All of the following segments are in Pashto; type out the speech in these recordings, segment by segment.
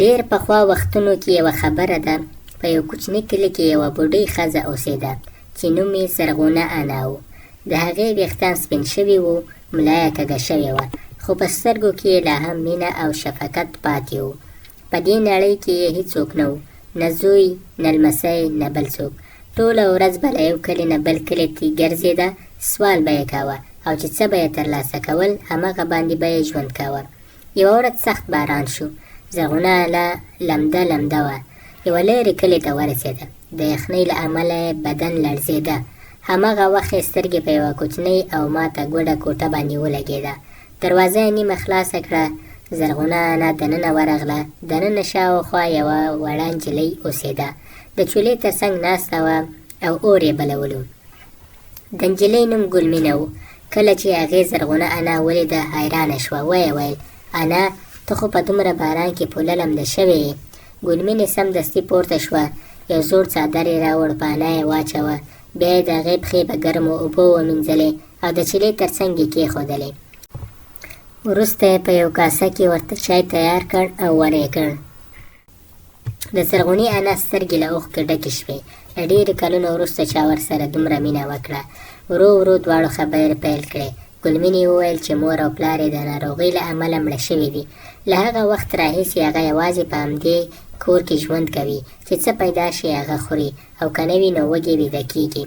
ډېر پخوا وختونو کې یوه خبره ده. په یو کوچني کلي کې یوه بوډۍ ښځه اوسېده چې نوم یې زرغونه انا و. د هغې ویښتان سپین شوي وو، ملا یې کږه شوې وه، خو په سترګو کې یې لا هم مینه او شفقت پاتې و. په دې نړۍ کې یې هیڅوک نه و، نه زوی، نه لمسی، نه بل څوک. ټوله ورځ به له یو کلي نه بل کلي ته ګرځېده، سوال به یې کاوه او چې څه به یې ترلاسه کول همغه باندې به یې ژوند کاوه. یوه ورځ سخت باران شو. زرغونه انا لمده لمده وه. یوه لرې کلي ته ورسېده. د یخنۍ له امله یې بدن لړزېده. همغه وخت یې سترګې په یوه کوچنۍ او ماته ګوډه کوټه باندې ولګېده. دروازه یې نیمه خلاصه کړه. زرغونه انا دننه ورغله. دننه شاوخوا یوه وړه نجلۍ اوسېده. د چولې تر څنګ ناسته وه او اور یې بلولو. د نجلۍ نوم ګلمینه و. کله چې هغې زرغونه انا ولیده حیرانه شوه. ویې ویل: انا، ته خو په دومره باران کې پوله لمده شوې یې. ګلمینې سمدستي پورته شوه. یو زوړ څادر یې راوړ، په انا یې واچوه. بیا یې د هغې پښې په ګرمو اوبو ومینځلې او د چولې تر څنګ یې کېښودلې. وروسته یې په یو کاسه کې ورته چای تیار کړ او ور یې کړ. د زرغونې انا سترګې له اوښکو ډکې شوې. له ډېرو کلونو وروسته چا ورسره دومره مینه وکړه. ورو ورو دواړو خبرې پیل کړې. ګلمینې وویل چې مور او پلار یې د ناروغۍ له امله مړه شوي دي. له هغه وخت راهیسې هغه یوازې په همدې کور کې ژوند کوي چې څه پیدا شي هغه خوري، او که نه وي نو وږې ویده کېږي.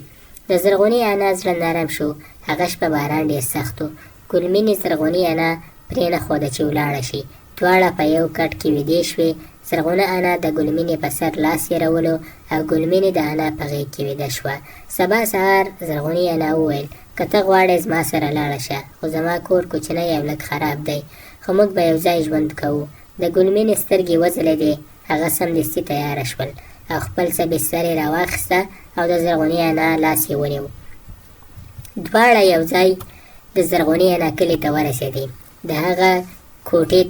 د زرغونې انا زړه نرم شو. هغه شپه باران ډېر سخت و. ګلمینې زرغونې انا پرېنښوده چې ولاړه شي. دواړه په یو کټ کې ویدې شوې. زرغونه انا د ګلمینې په سر لاس تېرولو او ګلمینې د انا په غېږ کې ویده شوه. سبا سهار زرغونې انا وویل: که ته غواړې زما سره لاړه شه، خو زما کور کوچنی او لږ خراب دی، خو موږ به یو ځای ژوند کوو. د ګلمینې سترګې وځلېدې. هغه سمدستي تیاره شول او خپل څه بستر یې راواخیسته او د زرغونې انا لاس یې ونیو. دواړه یو ځای د زرغونې انا کلي ته ورسېدې. د هغه کوټې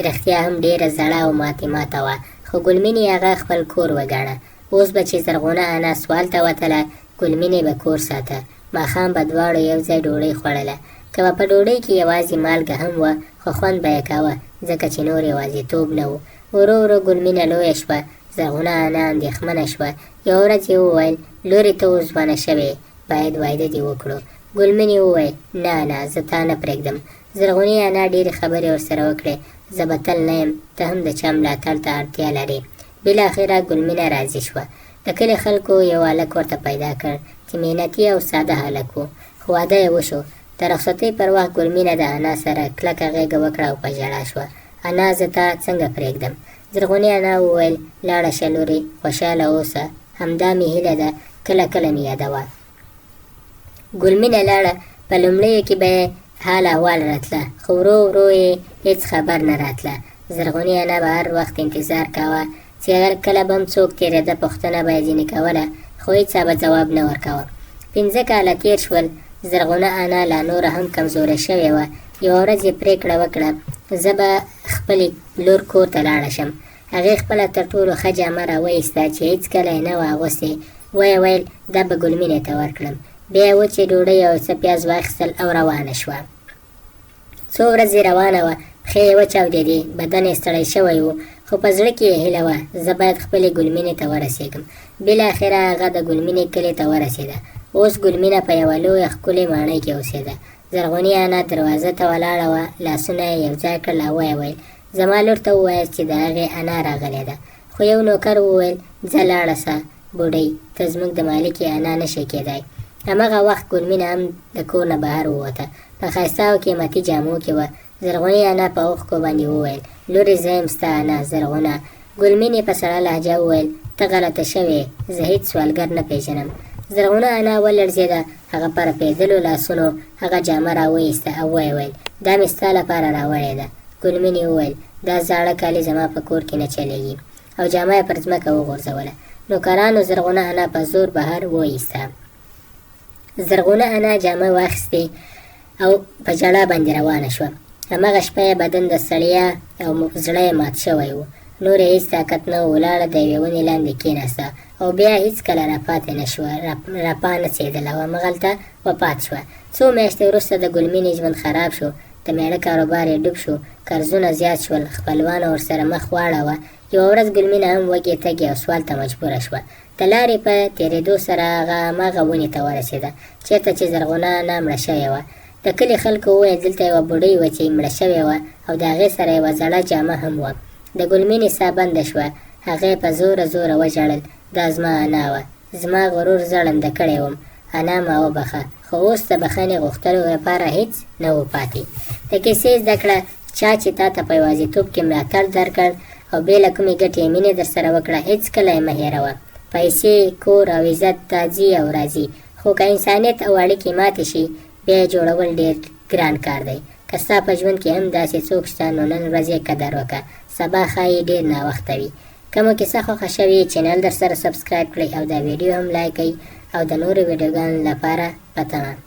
رښتیا هم ډېره زړه او ماتې ماته وه، خو ګلمینې هغه خپل کور وګاڼه. اوس به چې زرغونه انا سوال ته وتله، ګلمینې به کور ساته. ماښام به دواړو یو ځای ډوډۍ خوړله. که به په ډوډۍ کې یوازې مالګه هم وه، خو خوند به یې کاوه، ځکه چې نور یوازیتوب نه و. ورو ورو ګلمینه لویه شوه. زرغونه انا اندېښمنه شوه. یوه ورځ یې وویل: لورې، ته اوس ځوانه شوې، باید واده دې وکړو. ګلمینې وویل: نه نه، زه تا نه پرېږدم. زرغونې انا ډېرې خبرې ورسره وکړې. زه به تل نه یم، ته هم د چا ملاتړ ته اړتیا لرې. بالاخره ګلمینه راضي شوه. د کلي خلکو یو هلک ورته پیدا کړ چې محنتي او ساده هلک و، خو واده یې وشو. د رخصتۍ پر وخت ګلمینه د انا سره کلکه غېږه وکړه او په ژړا شوه. انا، زه تا څنګه پرېږدم؟ زرغونې انا وویل: لاړه شه لورې، خوشحاله اوسه، همدا مې هیله ده، کله کله مې یادوه. ګلمینه لاړه. په لومړیو کې به یې حال احوال راتله، خو ورو ورو یې هېڅ خبر نه راتله. زرغونې انا به هر وخت انتظار کاوه چې کله به هم څوک تېرېده، پوښتنه به یې ځینې کوله، خو هېڅ به جواب نه ورکاوه. 5 کاله تېر شول. زرغونه انا لا نوره هم کمزوره شوې وه. یوه ورځ یې پرېکړه وکړه: زه به خپلې لور کور ته لاړه شم. هغې خپله تر ټولو ښه جامه راوایسته چې هېڅکله یې نه وه اغوستې. ویې ویل: دا به ګلمینې ته ورکړم. بیا یې وچې ډوډۍ او څه پیاز واخیستل او روانه شوه. څو ورځې روانه وه. پښې یې وچاودېدې، بدن یې ستړی شوی و، خو په زړه کې یې هیله وه: زه باید خپلې ګلمینې ته ورسېږم. بالاخره هغه د ګلمینې کلي ته ورسېده. اوس ګلمینه په یوه لویه ښکلې ماڼۍ کې اوسېده. زرغونې انا دروازه ته ولاړه وه. لاسونه یې یو ځای کړل او ویې ویل: زما لور ته ووایاست چې د هغې انا راغلې ده. خو یو نوکر وویل: ځه لاړه سه بوډۍ، ته زموږ د مالکې انا نشې کېدی. همغه وخت ګلمینه هم د کور نه بهر ووته. په ښایسته او قیمتي جامو کې وه. زرغونې انا په اوښکو باندې وویل: لورې، زه یم ستا انا زرغونه. ګلمینې په سړه لهجه وویل: ته غلطه شوې، زه هېڅ سوالګر نه پېژنم. زرغونه انا ولړزېده. هغه په رپېدلو لاسونو هغه جامه راوایسته او ویې ویل: دا مې ستا لپاره راوړې ده. ګلمینې وویل: دا زاړه کالي زما په کور کې نه چلېږي، او جامه یې پر ځمکه وغورځوله. نوکرانو زرغونه انا په زور بهر وایسته. زرغونه انا جامه واخیستې او په ژړا باندې روانه شوه. همغه شپه یې بدن د ستړیا او زړه یې مات شوی و. نور یې هېڅ طاقت نه و. ولاړه د یوې ونې لاندې کېناسته او بیا هېڅکله راپاتې نه شوه، راپا نڅېدله او همغلته وفات شوه. څو میاشتې وروسته د ګلمینې ژوند خراب شو. د میړه کاروبار یې ډوب شو، قرضونه زیات شول، خپلوانو ورسره مخ واړوه. یوه ورځ ګلمینه هم وږې تږې او سوال ته مجبوره شوه. د لارې په تېرېدو سره هغه هماغه ونې ته ورسېده چېرته چې زرغونه نه مړه شوې وه. د کلي خلکو وویل دلته یوه بوډۍ وه چې مړه شوې وه او د هغې سره یوه زړه جامه هم وه. د ګلمینې ساه بنده شوه. هغې په زوره زوره وژړل. دا زما انا وه. زما غرور زړنده کړی وم. انا ما وبخه. خو اوس د بخښنې غوښتلو لپاره هېڅ نه و پاتې. د کیسې زده کړه چا چې تا ته په یوازیتوب کې ملاتړ درکړ او بې له کومې ګټې مینې در سره وکړه، هېڅکله یې مه هېروه. پیسې، کور او عزت ځي او راځي، خو که انسانیت او اړیکې ماتې شي، بیا یې جوړول ډېر ګران کار دی. که ستا په ژوند کې هم داسې څوک شته، نو نن ورځ یې قدر وکړه. سبا ښایي ډېر ناوخته وي. که مو کیسه خوښه شوې، چینل در سره سبسکرایب کړئ او دا ویډیو هم لایک کړئ او د نورو ویډیوګانو لپاره په تمه.